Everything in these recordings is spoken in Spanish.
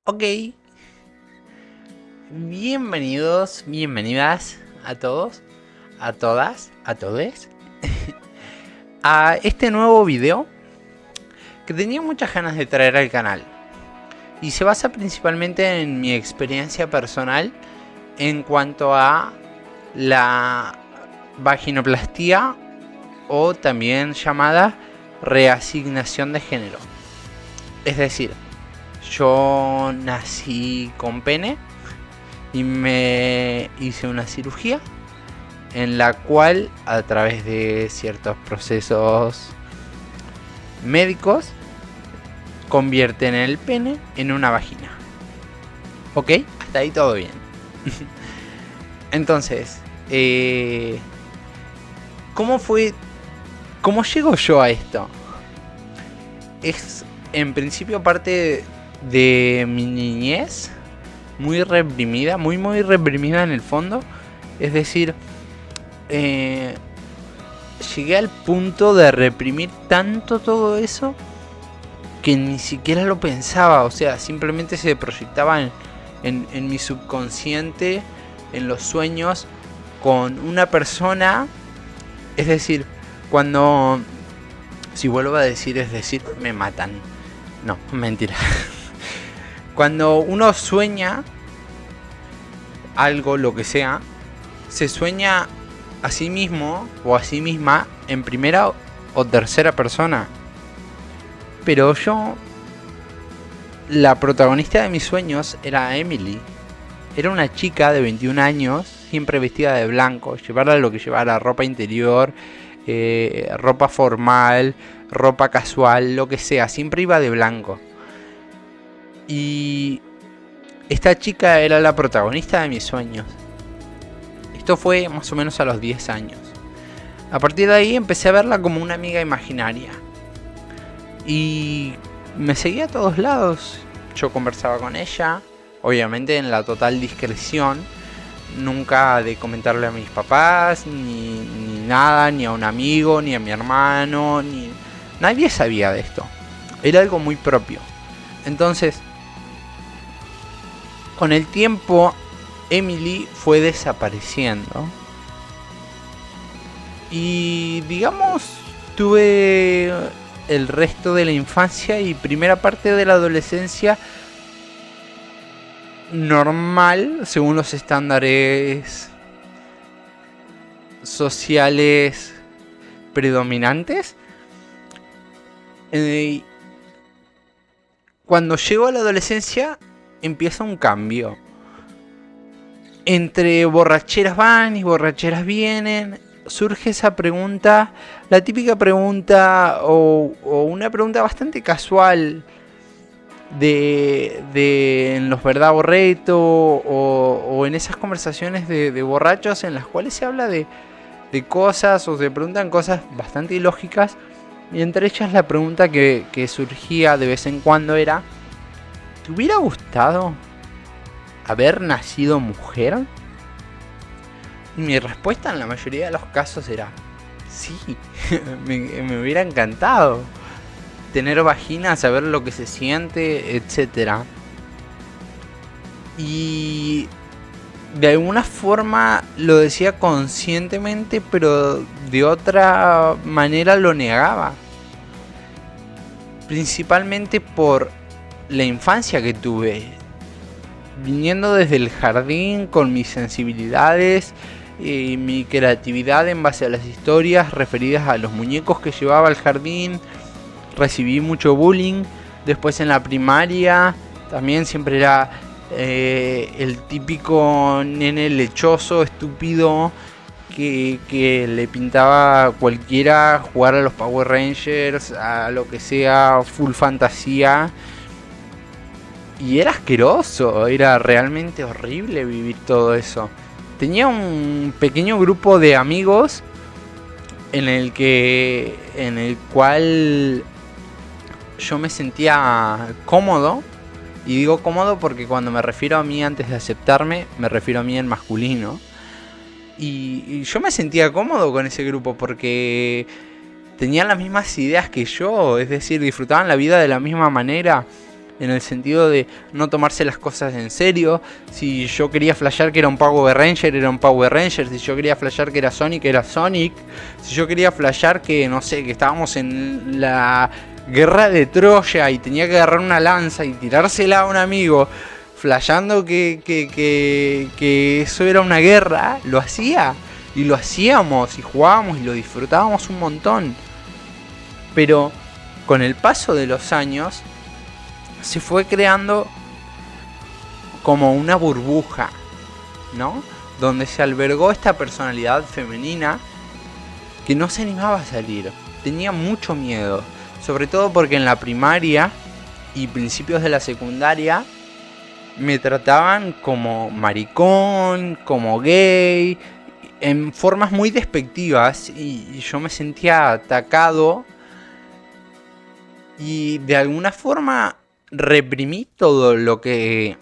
Ok, bienvenidos, bienvenidas a todos, a todas, a todes a este nuevo video que tenía muchas ganas de traer al canal y se basa principalmente en mi experiencia personal en cuanto a la vaginoplastia o también llamada reasignación de género. Es decir, yo nací con pene y me hice una cirugía en la cual, a través de ciertos procesos médicos, convierten el pene en una vagina. ¿Ok? Hasta ahí todo bien. Entonces, ¿cómo fue? ¿Cómo llego yo a esto? Es en principio parte de mi niñez, muy reprimida, muy reprimida en el fondo. Es decir, llegué al punto de reprimir tanto todo eso que ni siquiera lo pensaba. O sea, simplemente se proyectaba en mi subconsciente, en los sueños, con una persona. Es decir, cuando... Si vuelvo a decir, es decir, me matan. No, mentira. Cuando uno sueña algo, lo que sea, se sueña a sí mismo o a sí misma en primera o tercera persona. Pero yo, la protagonista de mis sueños era Emily. Era una chica de 21 años, siempre vestida de blanco, llevara lo que llevara, ropa interior, ropa formal, ropa casual, lo que sea, siempre iba de blanco. Y esta chica era la protagonista de mis sueños. Esto fue más o menos a los 10 años. A partir de ahí empecé a verla como una amiga imaginaria. Y me seguía a todos lados. Yo conversaba con ella, obviamente en la total discreción. Nunca de comentarle a mis papás, ni nada, ni a un amigo, ni a mi hermano, ni... Nadie sabía de esto. Era algo muy propio. Entonces, con el tiempo, Emily fue desapareciendo. Y digamos, tuve el resto de la infancia y primera parte de la adolescencia normal, según los estándares sociales predominantes. Cuando llego a la adolescencia empieza un cambio. Entre borracheras van y borracheras vienen, surge esa pregunta, la típica pregunta o una pregunta bastante casual de en los verdad o reto o en esas conversaciones de borrachos en las cuales se habla de cosas o se preguntan cosas bastante ilógicas. Y entre ellas la pregunta que surgía de vez en cuando era: ¿te hubiera gustado haber nacido mujer? Y mi respuesta en la mayoría de los casos era sí. me hubiera encantado tener vagina, saber lo que se siente, etc. Y de alguna forma lo decía conscientemente, pero de otra manera lo negaba. Principalmente por la infancia que tuve. Viniendo desde el jardín con mis sensibilidades y mi creatividad en base a las historias referidas a los muñecos que llevaba al jardín. Recibí mucho bullying. Después en la primaria también siempre era el típico nene lechoso, estúpido, que le pintaba a cualquiera jugar a los Power Rangers, a lo que sea, full fantasía. Y era asqueroso, era realmente horrible vivir todo eso. Tenía un pequeño grupo de amigos en el cual yo me sentía cómodo. Y digo cómodo porque cuando me refiero a mí antes de aceptarme, me refiero a mí en masculino. Y yo me sentía cómodo con ese grupo porque tenían las mismas ideas que yo. Es decir, disfrutaban la vida de la misma manera. en el sentido de no tomarse las cosas en serio. Si yo quería flashear que era un Power Ranger, era un Power Ranger. Si yo quería flashear que era Sonic. Si yo quería flashear que, no sé, que estábamos en la guerra de Troya y tenía que agarrar una lanza y tirársela a un amigo, flasheando que eso era una guerra, lo hacía. Y lo hacíamos y jugábamos y lo disfrutábamos un montón. Pero con el paso de los años se fue creando como una burbuja, ¿no? Donde se albergó esta personalidad femenina que no se animaba a salir. Tenía mucho miedo. Sobre todo porque en la primaria y principios de la secundaria me trataban como maricón, como gay, en formas muy despectivas. Y yo me sentía atacado. Y de alguna forma reprimí todo lo que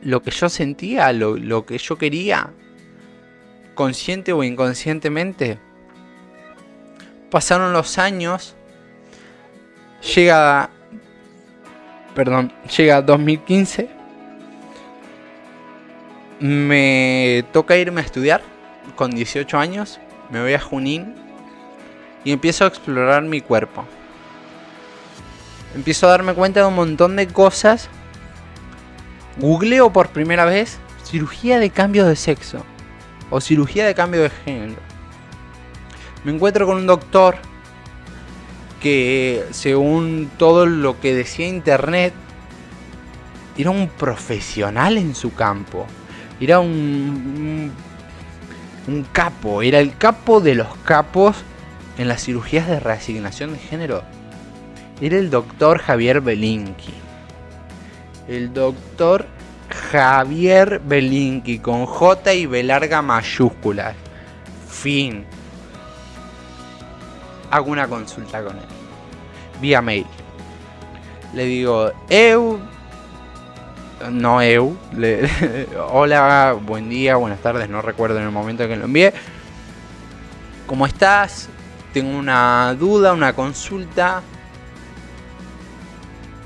yo sentía, lo que yo quería, consciente o inconscientemente. Pasaron los años, llega 2015, me toca irme a estudiar con 18 años, me voy a Junín y empiezo a explorar mi cuerpo. Empiezo a darme cuenta de un montón de cosas. Googleo por primera vez cirugía de cambio de sexo o cirugía de cambio de género. Me encuentro con un doctor que, según todo lo que decía internet, era un profesional en su campo. Era un capo. Era el capo de los capos en las cirugías de reasignación de género. Era el doctor Javier Belinki. El doctor Javier Belinki con J y B larga mayúsculas. Fin. Hago una consulta con él vía mail. Le digo, hola, buen día, buenas tardes, no recuerdo en el momento en que lo envié. ¿Cómo estás? Tengo una duda, una consulta.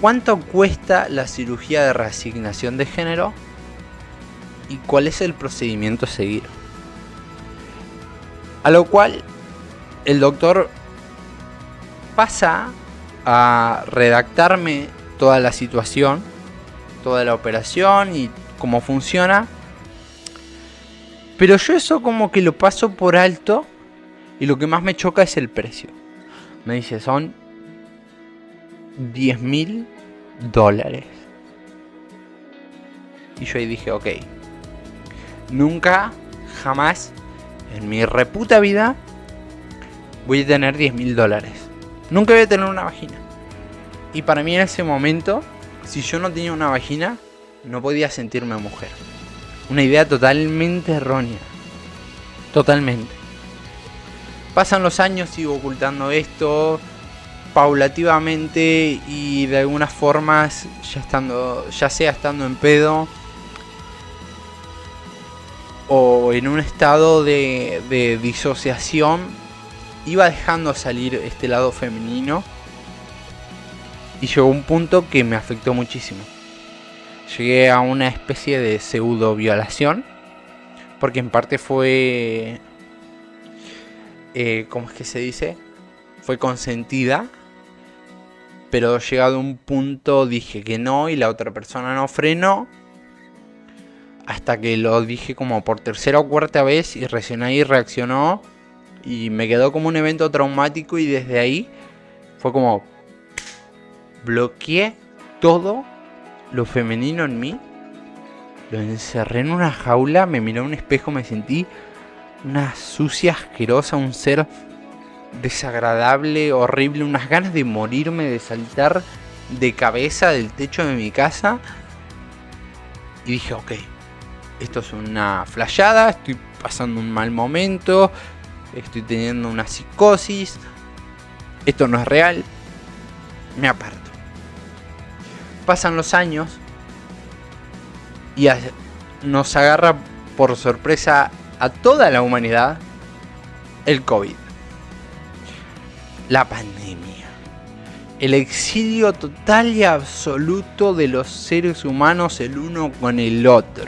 ¿Cuánto cuesta la cirugía de reasignación de género? ¿Y cuál es el procedimiento a seguir? A lo cual el doctor pasa a redactarme toda la situación, toda la operación y cómo funciona. Pero yo eso como que lo paso por alto y lo que más me choca es el precio. Me dice, son $10.000. Y yo ahí dije, ok, nunca, jamás en mi reputa vida voy a tener $10.000. Nunca voy a tener una vagina. Y para mí en ese momento, si yo no tenía una vagina, no podía sentirme mujer. Una idea totalmente errónea. Totalmente. Pasan los años, sigo ocultando esto paulativamente y de algunas formas, ya sea estando en pedo o en un estado de disociación, iba dejando salir este lado femenino y llegó un punto que me afectó muchísimo. Llegué a una especie de pseudo violación, porque en parte fue, ¿cómo es que se dice? Fue consentida, pero llegado a un punto dije que no y la otra persona no frenó, hasta que lo dije como por tercera o cuarta vez y recién ahí reaccionó y me quedó como un evento traumático y desde ahí fue como bloqueé todo lo femenino en mí, lo encerré en una jaula, me miré a un espejo, me sentí una sucia asquerosa, un ser desagradable, horrible, unas ganas de morirme, de saltar de cabeza del techo de mi casa. Y dije, ok, esto es una flayada, estoy pasando un mal momento, estoy teniendo una psicosis, esto no es real, me aparto. Pasan los años y nos agarra por sorpresa a toda la humanidad el COVID, la pandemia. El exilio total y absoluto de los seres humanos el uno con el otro.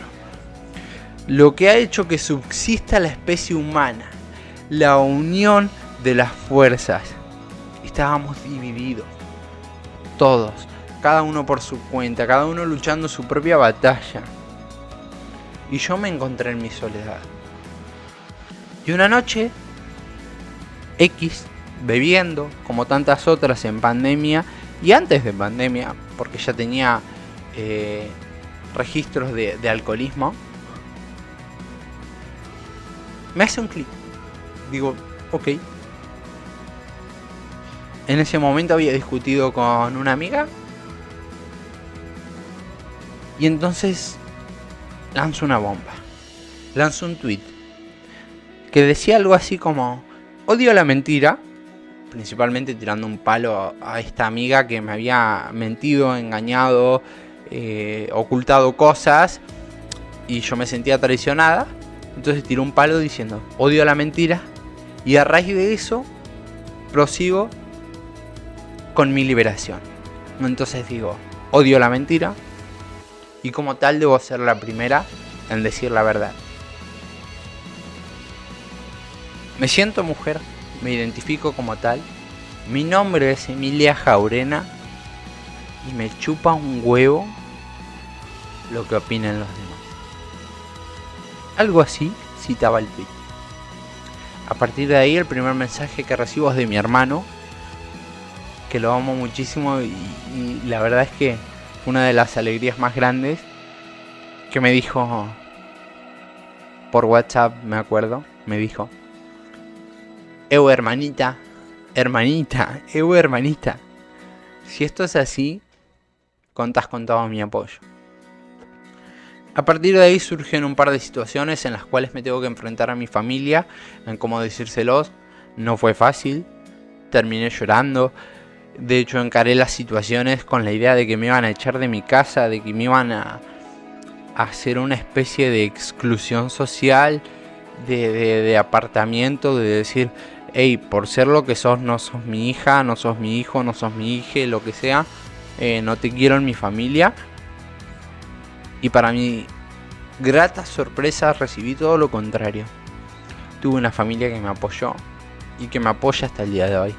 Lo que ha hecho que subsista la especie humana. La unión de las fuerzas. Estábamos divididos. Todos. Cada uno por su cuenta. Cada uno luchando su propia batalla. Y yo me encontré en mi soledad. Y una noche, X, bebiendo, como tantas otras en pandemia, y antes de pandemia, porque ya tenía registros de alcoholismo, me hace un clic. Digo, ok. En ese momento había discutido con una amiga, y entonces lanzo una bomba. Lanzo un tweet que decía algo así como: odio la mentira. Principalmente tirando un palo a esta amiga que me había mentido, engañado, ocultado cosas, y yo me sentía traicionada. Entonces tiré un palo diciendo: odio la mentira. Y a raíz de eso prosigo con mi liberación. Entonces digo: odio la mentira, y como tal debo ser la primera en decir la verdad. Me siento mujer, me identifico como tal. Mi nombre es Emilia Jaurena. Y me chupa un huevo lo que opinen los demás. Algo así citaba el tweet. A partir de ahí, el primer mensaje que recibo es de mi hermano, que lo amo muchísimo, y la verdad es que una de las alegrías más grandes, que me dijo por WhatsApp, me acuerdo, me dijo: hermanita, hermanita, si esto es así, contás con todo mi apoyo. A partir de ahí surgen un par de situaciones en las cuales me tengo que enfrentar a mi familia, en cómo decírselos. No fue fácil, terminé llorando. De hecho, encaré las situaciones con la idea de que me iban a echar de mi casa, de que me iban a hacer una especie de exclusión social, de apartamiento, de decir: hey, por ser lo que sos, no sos mi hija, no sos mi hijo, no sos mi hija, lo que sea, no te quiero en mi familia. Y para mi grata sorpresa recibí todo lo contrario. Tuve una familia que me apoyó y que me apoya hasta el día de hoy.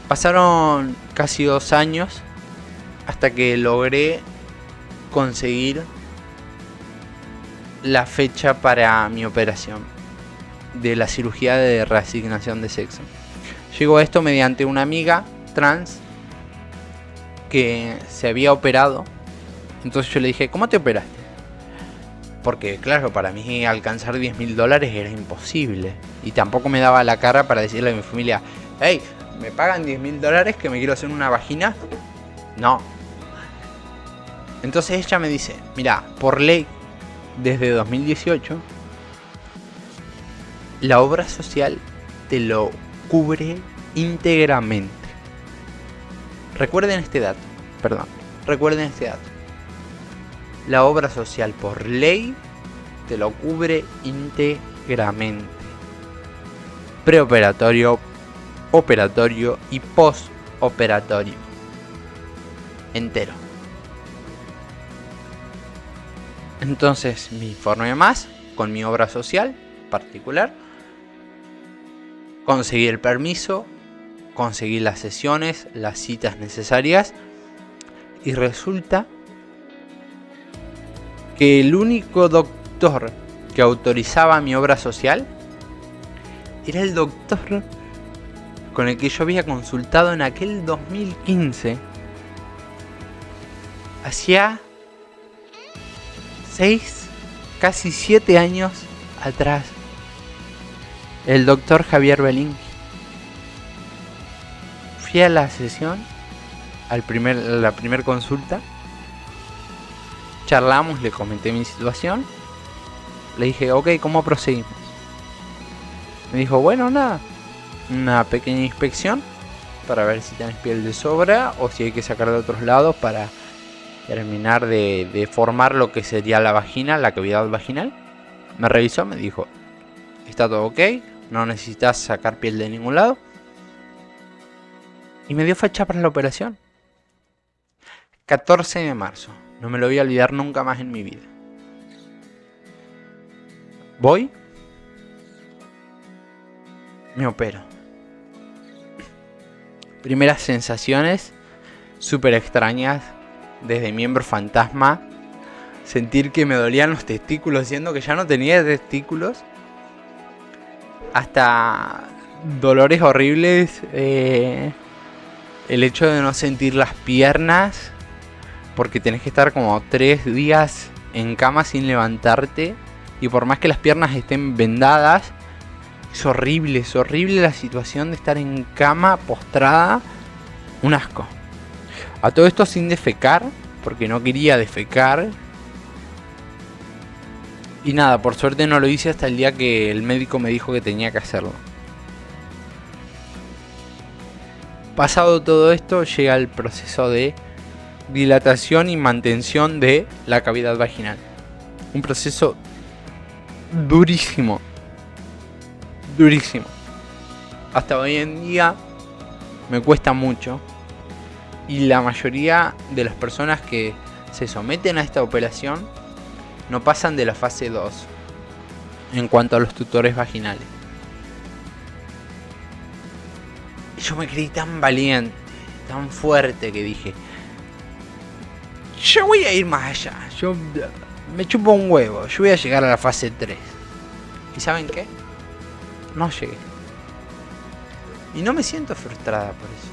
Pasaron casi 2 años hasta que logré conseguir la fecha para mi operación de la cirugía de reasignación de sexo. Llegó esto mediante una amiga trans que se había operado. Entonces yo le dije: ¿cómo te operaste? Porque claro, para mí alcanzar $10.000 era imposible. Y tampoco me daba la cara para decirle a mi familia: hey, ¿me pagan $10.000 que me quiero hacer una vagina? No. Entonces ella me dice: mira, por ley, desde 2018, la obra social te lo cubre íntegramente. Recuerden este dato. La obra social por ley te lo cubre íntegramente. Preoperatorio, operatorio y postoperatorio. Entero. Entonces me informé más con mi obra social particular. Conseguí el permiso, conseguí las sesiones, las citas necesarias, y resulta que el único doctor que autorizaba mi obra social era el doctor con el que yo había consultado en aquel 2015. Hacía 6, casi 7 años atrás. El doctor Javier Belín. Fui a la sesión, a la primer consulta. Charlamos, le comenté mi situación. Le dije: ok, ¿cómo proseguimos? Me dijo: bueno, nada, una pequeña inspección para ver si tenés piel de sobra o si hay que sacar de otros lados para terminar de formar lo que sería la vagina, la cavidad vaginal. Me revisó, me dijo: está todo ok, no necesitas sacar piel de ningún lado. Y me dio fecha para la operación. 14 de marzo. No me lo voy a olvidar nunca más en mi vida. Voy. Me opero. Primeras sensaciones súper extrañas. Desde miembro fantasma. Sentir que me dolían los testículos, siendo que ya no tenía testículos. Hasta dolores horribles. El hecho de no sentir las piernas. Porque tenés que estar como 3 días en cama sin levantarte. Y por más que las piernas estén vendadas, es horrible la situación de estar en cama postrada. Un asco. A todo esto sin defecar, porque no quería defecar. Y nada, por suerte no lo hice hasta el día que el médico me dijo que tenía que hacerlo. Pasado todo esto, llega el proceso de dilatación y mantención de la cavidad vaginal. Un proceso durísimo. Durísimo. Hasta hoy en día me cuesta mucho. Y la mayoría de las personas que se someten a esta operación no pasan de la fase 2 en cuanto a los tutores vaginales. Y yo me creí tan valiente, tan fuerte, que dije: yo voy a ir más allá. Yo me chupo un huevo. Yo voy a llegar a la fase 3. ¿Y saben qué? No llegué. Y no me siento frustrada por eso.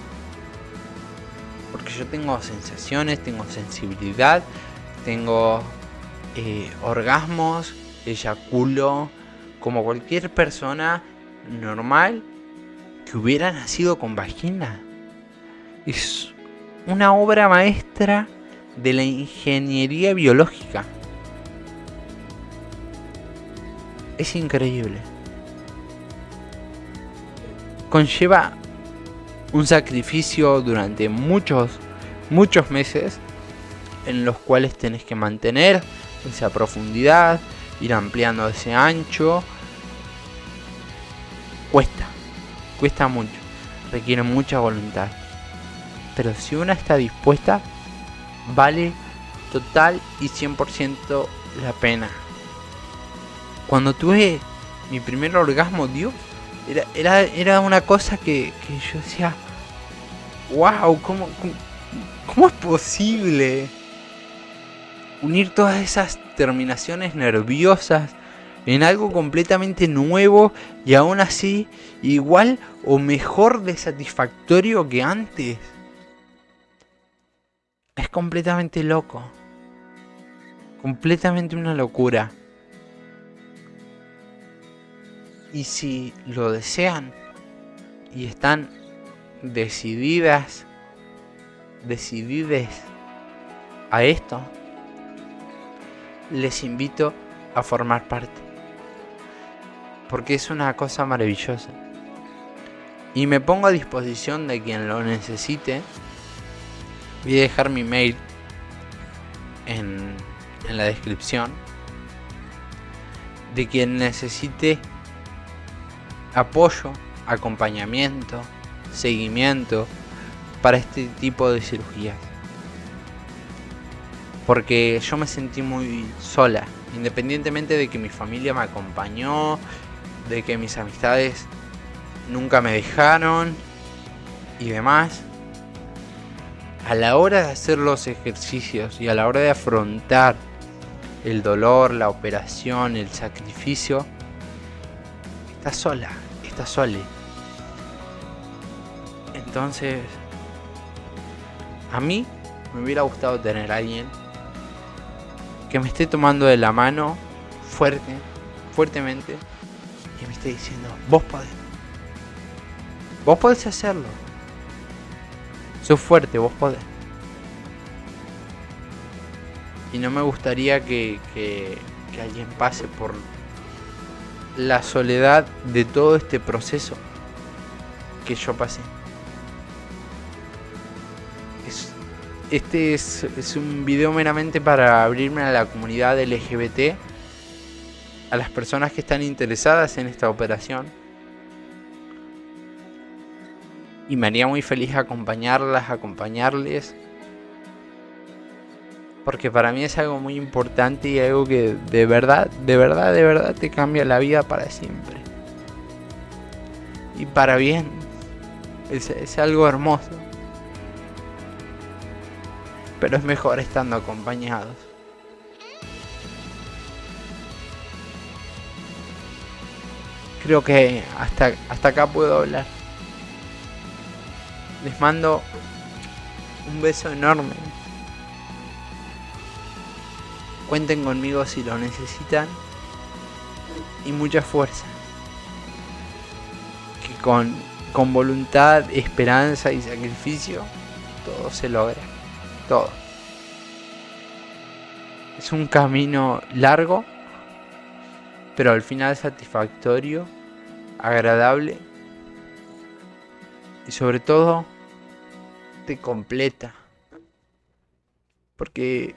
Porque yo tengo sensaciones, tengo sensibilidad, tengo orgasmos, eyaculo, como cualquier persona normal que hubiera nacido con vagina. Es una obra maestra de la ingeniería biológica. Es increíble. Conlleva un sacrificio durante muchos meses, en los cuales tenés que mantener esa profundidad, ir ampliando ese ancho. Cuesta mucho, requiere mucha voluntad. Pero si una está dispuesta, vale total y 100% la pena. Cuando tuve mi primer orgasmo, Dios, era una cosa que yo decía: wow, ¿cómo es posible unir todas esas terminaciones nerviosas en algo completamente nuevo y aún así igual o mejor de satisfactorio que antes? Es completamente loco. Completamente una locura. Y si lo desean y están decidides a esto, les invito a formar parte. Porque es una cosa maravillosa. Y me pongo a disposición de quien lo necesite. Voy a dejar mi mail en la descripción. De quien necesite apoyo, acompañamiento, seguimiento para este tipo de cirugías. Porque yo me sentí muy sola, independientemente de que mi familia me acompañó, de que mis amistades nunca me dejaron y demás. A la hora de hacer los ejercicios y a la hora de afrontar el dolor, la operación, el sacrificio, estás sola, estás sole. Entonces, a mí me hubiera gustado tener a alguien que me esté tomando de la mano fuertemente, y me esté diciendo: vos podés hacerlo, sos fuerte, vos podés. Y no me gustaría que alguien pase por la soledad de todo este proceso que yo pasé. Este es un video meramente para abrirme a la comunidad LGBT, a las personas que están interesadas en esta operación. Y me haría muy feliz acompañarlas, acompañarles. Porque para mí es algo muy importante y algo que de verdad te cambia la vida para siempre. Y para bien. Es algo hermoso. Pero es mejor estando acompañados. Creo que hasta acá puedo hablar. Les mando un beso enorme. Cuenten conmigo si lo necesitan. Y mucha fuerza. Que con voluntad, esperanza y sacrificio, todo se logra. Todo. Es un camino largo, pero al final satisfactorio, agradable y sobre todo te completa. Porque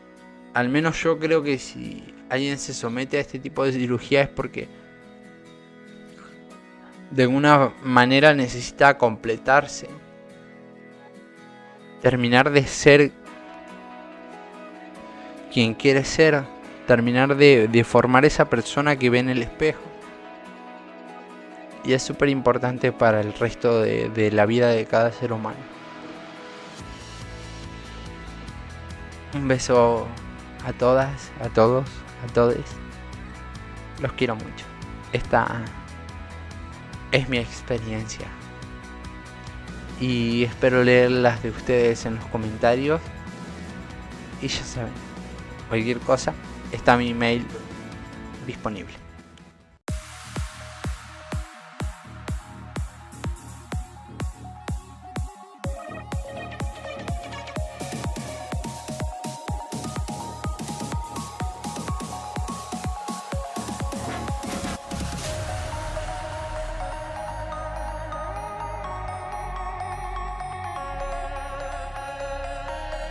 al menos yo creo que si alguien se somete a este tipo de cirugía es porque de alguna manera necesita completarse, terminar de ser quien quiere ser, terminar de formar esa persona que ve en el espejo. Y es súper importante para el resto de la vida de cada ser humano. Un beso a todas, a todos, a todes. Los quiero mucho. Esta es mi experiencia. Y espero leer las de ustedes en los comentarios. Y ya saben, cualquier cosa, está mi email disponible.